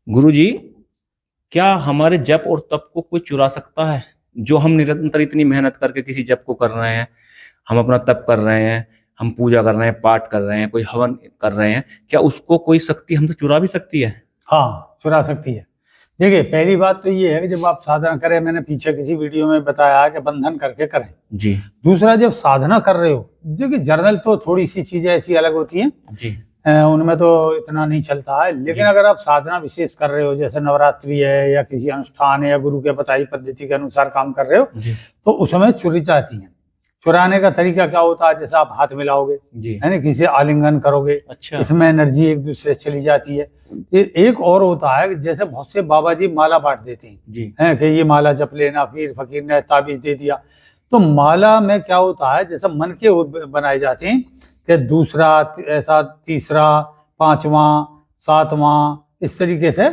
गुरुजी, क्या हमारे जप और तप को कोई चुरा सकता है? जो हम निरंतर इतनी मेहनत करके किसी जप को कर रहे हैं, हम अपना तप कर रहे हैं, हम पूजा कर रहे हैं, पाठ कर रहे हैं, कोई हवन कर रहे हैं, क्या उसको कोई शक्ति हमसे चुरा भी सकती है? हाँ, चुरा सकती है। देखिए, पहली बात तो ये है कि जब आप साधना करें, मैंने पीछे किसी वीडियो में बताया कि बंधन करके करें जी दूसरा, जब साधना कर रहे हो, देखिए जर्नल तो थोड़ी सी चीजें ऐसी अलग होती हैं, जी उनमें तो इतना नहीं चलता है। लेकिन अगर आप साधना विशेष कर रहे हो, जैसे नवरात्रि है या किसी अनुष्ठान है या गुरु के बताई पद्धति के अनुसार काम कर रहे हो, जी तो उसमें चुरी जाती है। चुराने का तरीका क्या होता है? जैसे आप हाथ मिलाओगे, जी है ना, किसी आलिंगन करोगे, अच्छा इसमें एनर्जी एक दूसरे चली जाती है। एक और होता है कि जैसे बहुत से बाबा जी माला बांट देते हैं, जी हैं कि ये माला जप लेना, फिर फकीर ने ताबीज दे दिया। तो माला में क्या होता है, जैसे मन के बनाए जाते हैं कि दूसरा, ऐसा तीसरा, पांचवा, सातवां, इस तरीके से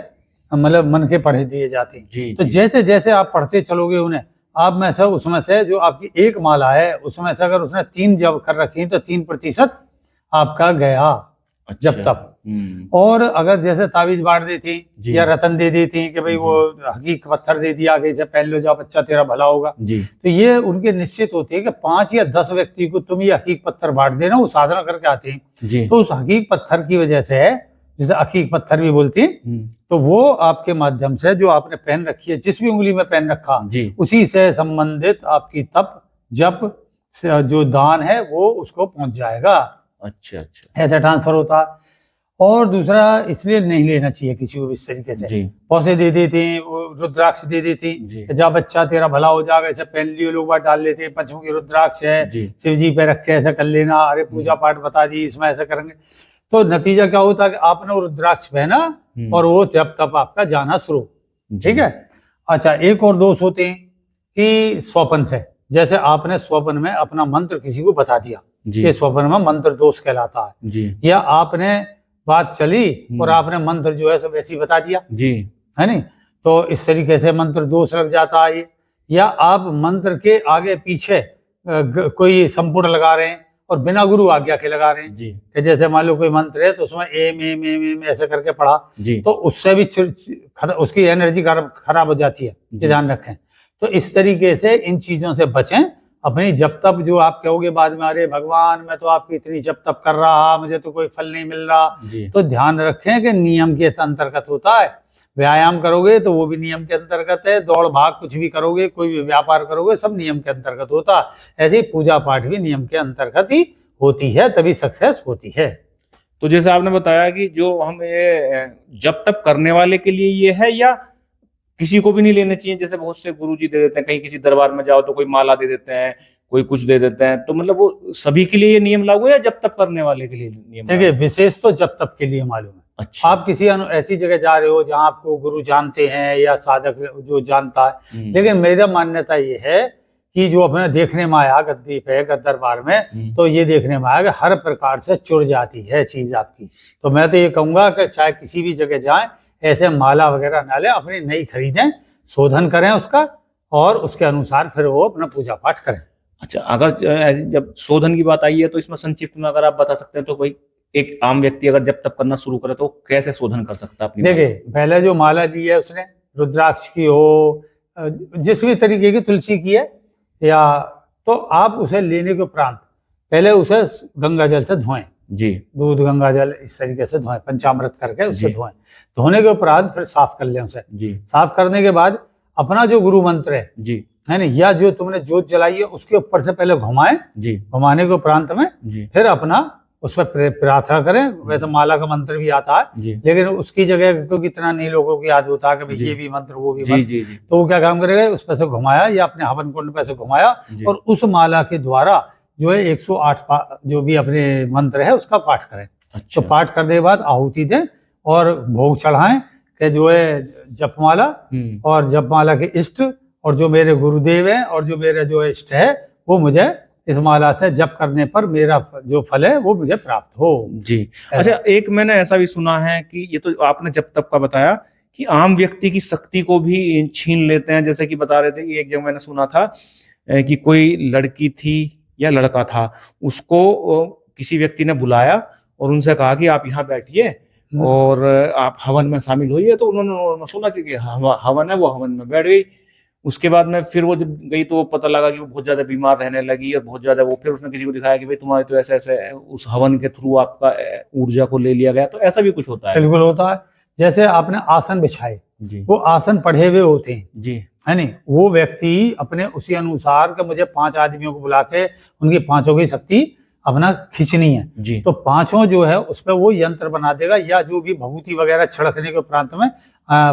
मतलब मन के पढ़े दिए जाते हैं। जी तो जी जैसे जैसे आप पढ़ते चलोगे उन्हें, आप में से उसमें से जो आपकी एक माला है उसमें से अगर उसने 3 जप कर रखी तो 3% आपका गया अच्छा जब तक। और अगर जैसे ताबीज बांट देती जी या रतन दे देती कि भाई वो हकीक पत्थर दे दिया कि इसे पहन लो, जा बच्चा तेरा भला होगा, जी तो ये उनके निश्चित होती है कि 5 या 10 व्यक्ति को तुम ये हकीक पत्थर बांट देना, वो साधना करके आते हैं। जी तो उस हकीक पत्थर की वजह से है, जिसे हकीक पत्थर भी बोलती हैं, तो वो आपके माध्यम से जो आपने पहन रखी है, जिस भी उंगली में पहन रखा, जी उसी से संबंधित आपकी तप जप जो दान है वो उसको पहुंच जाएगा। अच्छा अच्छा ऐसा ट्रांसफर होता है। और दूसरा, इसलिए नहीं लेना चाहिए किसी को भी इस तरीके से। जी पौसे दे देते हैं, वो रुद्राक्ष दे देते जी हैं, जा बच्चा तेरा भला हो जाएगा, ऐसे पहन लियो, लोग बात डाल लेते हैं, पंचमुखी रुद्राक्ष है, जी शिव जी पे रख के ऐसा कर लेना, अरे पूजा पाठ बता दी इसमें ऐसा करेंगे। तो नतीजा क्या होता है कि आपने वो रुद्राक्ष पहना और वो जब तब आपका जाना शुरू। ठीक है। अच्छा, एक और दोष होते हैं कि स्वप्न से, जैसे आपने स्वप्न में अपना मंत्र किसी को बता दिया, ये स्वप्न में मंत्र दोष कहलाता है। जी या आपने बात चली और आपने मंत्र जो है सब ऐसे ही बता दिया, जी है नहीं, तो इस तरीके से मंत्र दोष लग जाता है ये। या आप मंत्र के आगे पीछे कोई संपूर्ण लगा रहे हैं और बिना गुरु आज्ञा के लगा रहे हैं, जी कि जैसे मान लो कोई मंत्र है तो उसमें एम एम एम एम ऐसे करके पढ़ा, जी तो उससे भी उसकी एनर्जी खराब हो जाती है, ये ध्यान रखें। तो इस तरीके से इन चीजों से बचें। अपनी जब तब जो आप कहोगे बाद में, अरे भगवान मैं तो आपकी इतनी जब तब कर रहा, मुझे तो कोई फल नहीं मिल रहा, तो ध्यान रखें कि नियम के अंतर्गत होता है। व्यायाम करोगे तो वो भी नियम के अंतर्गत है, दौड़ भाग कुछ भी करोगे, कोई भी व्यापार करोगे, सब नियम के अंतर्गत होता है। ऐसे ही पूजा पाठ भी नियम के अंतर्गत ही होती है, तभी सक्सेस होती है। तो जैसे आपने बताया कि जो हम ये जब तक करने वाले के लिए ये है, या किसी को भी नहीं लेने चाहिए? जैसे बहुत से गुरुजी दे देते हैं, कहीं किसी दरबार में जाओ तो कोई माला दे देते हैं, कोई कुछ दे देते हैं, तो मतलब वो सभी के लिए ये नियम लागू है या जब तक करने वाले के लिए नियम? देखिए, विशेष तो जब तक के लिए मालूम है। अच्छा। आप किसी ऐसी जगह जा रहे हो जहां आपको गुरु जानते हैं या साधक जो जानता है, लेकिन मेरा मान्यता ये है कि जो अपने देखने में आया गद्दी पे दरबार में, तो ये देखने में आया कि हर प्रकार से चुर जाती है चीज आपकी। तो मैं तो ये कहूंगा कि चाहे किसी भी जगह जाएं, ऐसे माला वगैरह ना लें, अपनी नई खरीदें, शोधन करें उसका, और उसके अनुसार फिर वो अपना पूजा पाठ करें। अच्छा, अगर ऐसी जब शोधन की बात आई है तो इसमें संक्षिप्त में अगर आप बता सकते हैं तो भाई, एक आम व्यक्ति अगर जब तक करना शुरू करे तो कैसे शोधन कर सकता है अपनी? देखिए, पहले जो माला ली है उसने, रुद्राक्ष की हो, जिस भी तरीके की, तुलसी की है, या तो आप उसे लेने के उपरांत पहले उसे गंगा जल से धोएं। जी। दूध गंगा जल इस तरीके से धोएं, पंचामृत करके उससे धोएं। धोने के उपरांत फिर साफ कर लें उसे। जी। साफ करने के बाद अपना जो गुरु मंत्र है जी, है ना, या जो तुमने जोत जलाई है उसके ऊपर से पहले घुमाएं। जी। घुमाने के उपरांत में जी। फिर अपना उस पर प्रार्थना करें। वैसे माला का मंत्र भी आता है, लेकिन उसकी जगह क्योंकि इतना नहीं लोगों की याद होता है कि ये भी मंत्र वो भी मंत्र, तो वो क्या काम करेगा, उस पर से घुमाया या अपने हवन कुंड पर से घुमाया, और उस माला के द्वारा जो है 108 जो भी अपने मंत्र है उसका पाठ करें। अच्छा। तो पाठ करने के बाद आहुति दें और भोग चढ़ाएं कि जो है जपमाला और जपमाला के इष्ट, और जो मेरे गुरुदेव हैं और जो मेरा जो इष्ट है, वो मुझे इस माला से जप करने पर मेरा जो फल है वो मुझे प्राप्त हो। जी। अच्छा, एक मैंने ऐसा भी सुना है कि ये तो आपने जब तक का बताया कि आम व्यक्ति की शक्ति को भी छीन लेते हैं। जैसे कि बता रहे थे कि एक जगह मैंने सुना था कि कोई लड़की थी या लड़का था, उसको किसी व्यक्ति ने बुलाया और उनसे कहा कि आप यहाँ बैठिए, और आप हवन में शामिल हुई है। तो उन्होंने सुना कि हवन है, वो हवन में बैठ गई। उसके बाद में फिर वो जब गई तो पता लगा कि वो बहुत ज्यादा बीमार रहने लगी और बहुत ज्यादा वो, फिर उसने किसी को दिखाया कि भाई तुम्हारे तो ऐसे ऐसे उस हवन के थ्रू आपका ऊर्जा को ले लिया गया। तो ऐसा भी कुछ होता है? बिल्कुल होता है। जैसे आपने आसन बिछाए, जी वो आसन पढ़े हुए होते हैं, जी, है नहीं, वो व्यक्ति अपने उसी अनुसार कि मुझे 5 आदमियों को बुला के उनकी पांचों की शक्ति अपना खींचनी है, जी तो पांचों जो है उस पर वो यंत्र बना देगा, या जो भी भभूति वगैरह छिड़कने के उपरांत में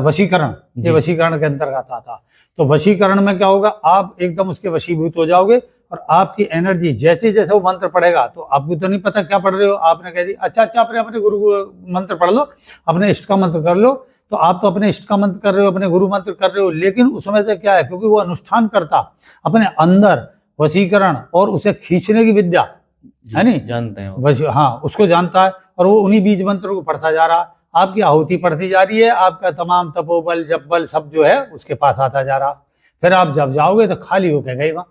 वशीकरण, ये जी। वशीकरण के अंतर्गत आता है। तो वशीकरण में क्या होगा, आप एकदम उसके वशीभूत हो जाओगे और आपकी एनर्जी जैसे जैसे वो मंत्र पढ़ेगा, तो आपको तो नहीं पता क्या पढ़ रहे हो, आपने कह दी अच्छा आपने अपने गुरु मंत्र पढ़ लो, अपने इष्ट का मंत्र कर लो, तो आप तो अपने इष्ट का मंत्र कर रहे हो, अपने गुरु मंत्र कर रहे हो, लेकिन उसमें से क्या है, क्योंकि वो अनुष्ठान करता अपने अंदर वशीकरण और उसे खींचने की विद्या, है नहीं, जानते हैं वो। हाँ उसको जानता है, और वो उन्हीं बीज मंत्रों को पढ़ता जा रहा, आपकी आहुति पढ़ती जा रही है, आपका तमाम तपोबल जप बल सब जो है उसके पास आता जा रहा। फिर आप जब जाओगे तो खाली होके गए वहां,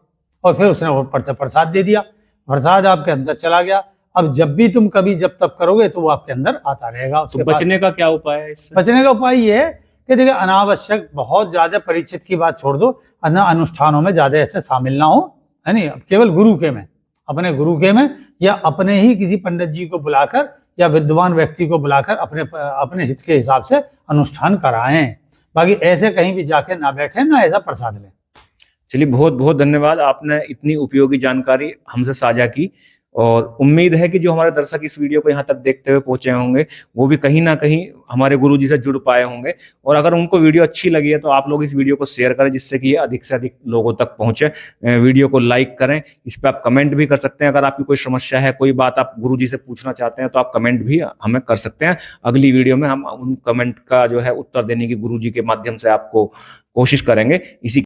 और फिर उसने ऊपर से प्रसाद दे दिया, प्रसाद आपके अंदर चला गया। अब जब भी तुम कभी जब तब करोगे तो वो आपके अंदर आता रहेगा। तो बचने का क्या उपाय है इससे? बचने का उपाय ये है कि देखिए, अनावश्यक बहुत ज्यादा परिचित की बात छोड़ दो, अनुष्ठानों में ज्यादा ऐसे शामिल ना हो, है नहीं, केवल गुरु के में, अपने गुरु के में, या अपने ही किसी पंडित जी को बुलाकर या विद्वान व्यक्ति को बुलाकर अपने हित के हिसाब से अनुष्ठान कराएं। बाकी ऐसे कहीं भी जाके ना बैठे, ना ऐसा प्रसाद लें। चलिए, बहुत बहुत धन्यवाद, आपने इतनी उपयोगी जानकारी हमसे साझा की। और उम्मीद है कि जो हमारे दर्शक इस वीडियो को यहाँ तक देखते हुए पहुंचे होंगे, वो भी कहीं ना कहीं हमारे गुरुजी से जुड़ पाए होंगे। और अगर उनको वीडियो अच्छी लगी है तो आप लोग इस वीडियो को शेयर करें, जिससे कि ये अधिक से अधिक लोगों तक पहुंचे। वीडियो को लाइक करें, इस पर आप कमेंट भी कर सकते हैं। अगर आपकी कोई समस्या है, कोई बात आप गुरुजी से पूछना चाहते हैं, तो आप कमेंट भी हमें कर सकते हैं। अगली वीडियो में हम उन कमेंट का जो है उत्तर देने की गुरुजी के माध्यम से आपको कोशिश करेंगे। इसी